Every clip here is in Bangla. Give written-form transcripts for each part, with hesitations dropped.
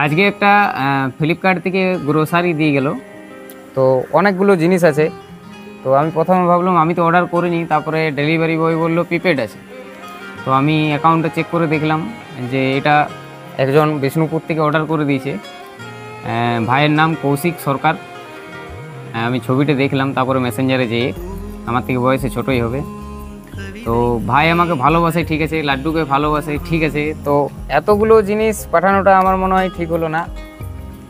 আজকে একটা ফ্লিপকার্ট থেকে গ্রোসারি দিয়ে গেল, তো অনেকগুলো জিনিস আছে। তো আমি প্রথমে ভাবলাম আমি তো অর্ডার করিনি, তারপরে ডেলিভারি বয় বললো প্রিপেড আছে। তো আমি অ্যাকাউন্টটা চেক করে দেখলাম যে এটা একজন বিষ্ণুপুর থেকে অর্ডার করে দিয়েছে। ভাইয়ের নাম কৌশিক সরকার। আমি ছবিটা দেখলাম, তারপরে মেসেঞ্জারে যেয়ে, আমার থেকে বয়সে ছোটোই হবে। তো ভাই আমাকে ভালোবাসে, ঠিক আছে, লাড্ডুকে ভালোবাসে, ঠিক আছে। তো এতগুলো জিনিস পাঠানোটা আমার মনে হয় ঠিক হলো না।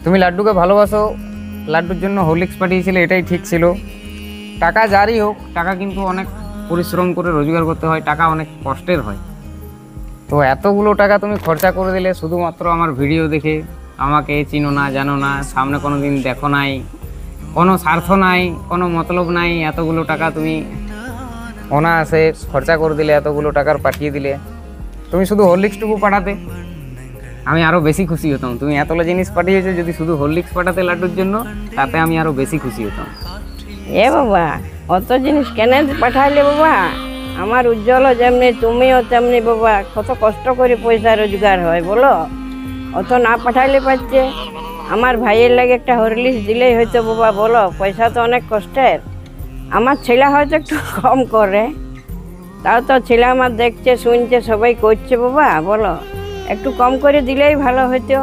তুমি লাড্ডুকে ভালোবাসো, লাড্ডুর জন্য হরলিক্স পাঠিয়েছিলে, এটাই ঠিক ছিল। টাকা যারই হোক, টাকা কিন্তু অনেক পরিশ্রম করে রোজগার করতে হয়, টাকা অনেক কষ্টের হয়। তো এতগুলো টাকা তুমি খরচা করে দিলে শুধুমাত্র আমার ভিডিও দেখে। আমাকে চিনো না, জানো না, সামনে কোনো দিন দেখো নাই, কোনো স্বার্থ নাই, কোনো মতলব নাই। এতগুলো টাকা তুমি অনায়াসে খরচা করে দিলে, এতগুলো টাকার পাঠিয়ে দিলে। তুমি শুধু হরলিক্সটুকু পাঠাতে, আমি আরও বেশি খুশি হতাম। তুমি এতগুলো জিনিস পাঠিয়েছো, যদি শুধু হরলিক্স পাঠাতে লাড্ডুর জন্য, তাতে আমি আরও বেশি খুশি হতাম। এ বাবা, অত জিনিস কেন পাঠাইলে বাবা? আমার উজ্জ্বলও যেমনি, তুমিও তেমনি বাবা। কত কষ্ট করে পয়সা রোজগার হয় বলো, অত না পাঠাইলে পারছে। আমার ভাইয়ের লাগে একটা হরলিক্স দিলেই হয়তো বাবা, বলো। পয়সা তো অনেক কষ্টের। আমার ছেলে হয়তো একটু কম করে, তাও তো ছেলে আমার দেখছে, শুনছে, সবাই করছে বাবা, বলো। একটু কম করে দিলেই ভালো হতো,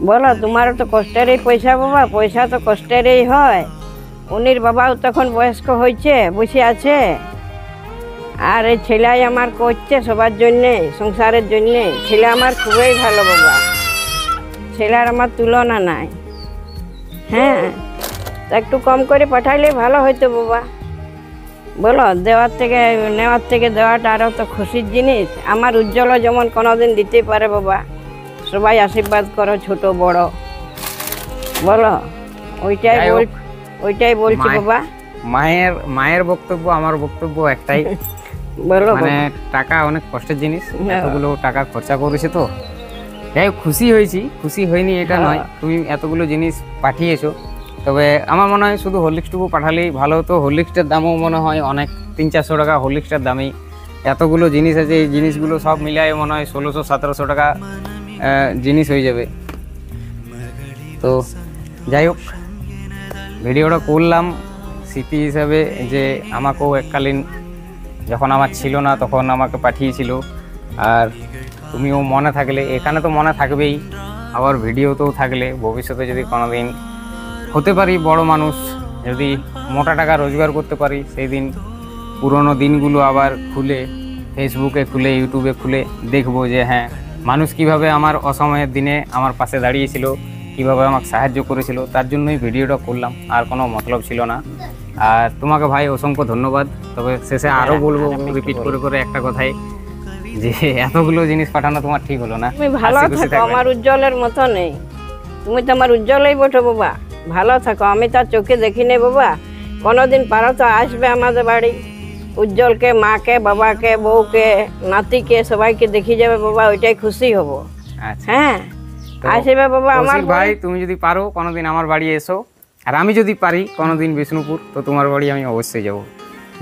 বলো। তোমারও তো কষ্টেরই পয়সা বাবা, পয়সা তো কষ্টেরই হয়। উনির বাবাও তখন বয়স্ক হয়েছে, বসে আছে। আর এই ছেলেই আমার করছে সবার জন্যে, সংসারের জন্যে। ছেলে আমার খুবই ভালো বাবা, ছেলের আমার তুলনা নাই। হ্যাঁ, একটু কম করে পাঠাইলে ভালো হইতো বাবা, বলো। দেওয়ার থেকে, নেওয়ার থেকে দেওয়াটা আরও তো খুশির জিনিস। আমার উজ্জ্বল যেমন কোনোদিন দিতে পারে বাবা, সবাই আশীর্বাদ করো, ছোট বড়, বলো। ওইটাই বলছি বাবা। মায়ের বক্তব্য, আমার বক্তব্য একটাই, বলো। মানে টাকা অনেক কষ্টের জিনিস, এতগুলো টাকা খরচা করেছে। তো যাই হোক, খুশি হয়েছি, খুশি হয়নি এটা নয়। তুমি এতগুলো জিনিস পাঠিয়েছো, তবে আমার মনে হয় শুধু হরলিক্সটুকু পাঠালেই ভালো হতো। হরলিক্সটার দামও মনে হয় অনেক, 300-400 টাকা হরলিক্সটার দামেই এতগুলো জিনিস আছে। এই জিনিসগুলো সব মিলায় মনে হয় 1600-1700 টাকা জিনিস হয়ে যাবে। তো যাই হোক, ভিডিওটা করলাম স্মৃতি হিসাবে, যে আমাকেও এককালীন যখন আমার ছিল না তখন আমাকে পাঠিয়েছিল। আর তুমিও মনে থাকলে, এখানে তো মনে থাকবেই, আবার ভিডিওতেও থাকলে। ভবিষ্যতে যদি কোনোদিন হতে পারি বড় মানুষ, যদি মোটা টাকা রোজগার করতে পারি, সেই দিন পুরনো দিনগুলো আবার খুলে, ফেসবুকে খুলে, ইউটিউবে খুলে দেখবো যে হ্যাঁ, মানুষ কিভাবে আমার অসময়ের দিনে আমার পাশে দাঁড়িয়েছিল, কিভাবে আমাকে সাহায্য করেছিল। তার জন্যই ভিডিওটা করলাম, আর কোনো মতলব ছিল না। আর তোমাকে ভাই অসংখ্য ধন্যবাদ। তবে শেষে আরও বলবো, রিপিট করে করে একটা কথাই, যে এতগুলো জিনিস পাঠানো তোমার ঠিক হলো না। তুমি ভালো থাকো, আমার উজ্জ্বলের মতো নেই। তুমি তো আমার উজ্জ্বলই বটো বাবা, ভালো থাকো। আমি তার চোখে দেখিনি বাবা, কোনোদিন পারো তো আসবে আমাদের বাড়ি। উজ্জ্বলকে, মাকে, বাবাকে, বউকে, নাতিকে, সবাইকে দেখি যাবে বাবা, ওইটাই খুশি হব। হ্যাঁ, আসবে বাবা আমার ভাই। তুমি যদি পারো কোনোদিন আমার বাড়ি এসো, আর আমি যদি পারি কোনোদিন বিষ্ণুপুর, তো তোমার বাড়ি আমি অবশ্যই যাব।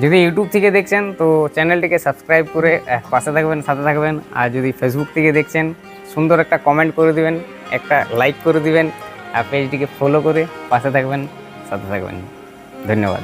যদি ইউটিউব থেকে দেখছেন তো চ্যানেলটিকে সাবস্ক্রাইব করে পাশে থাকবেন, সাথে থাকবেন। আর যদি ফেসবুক থেকে দেখছেন, সুন্দর একটা কমেন্ট করে দিবেন, একটা লাইক করে দিবেন, আর পেজটিকে ফলো করে পাশে থাকবেন, সাথে থাকবেন। ধন্যবাদ।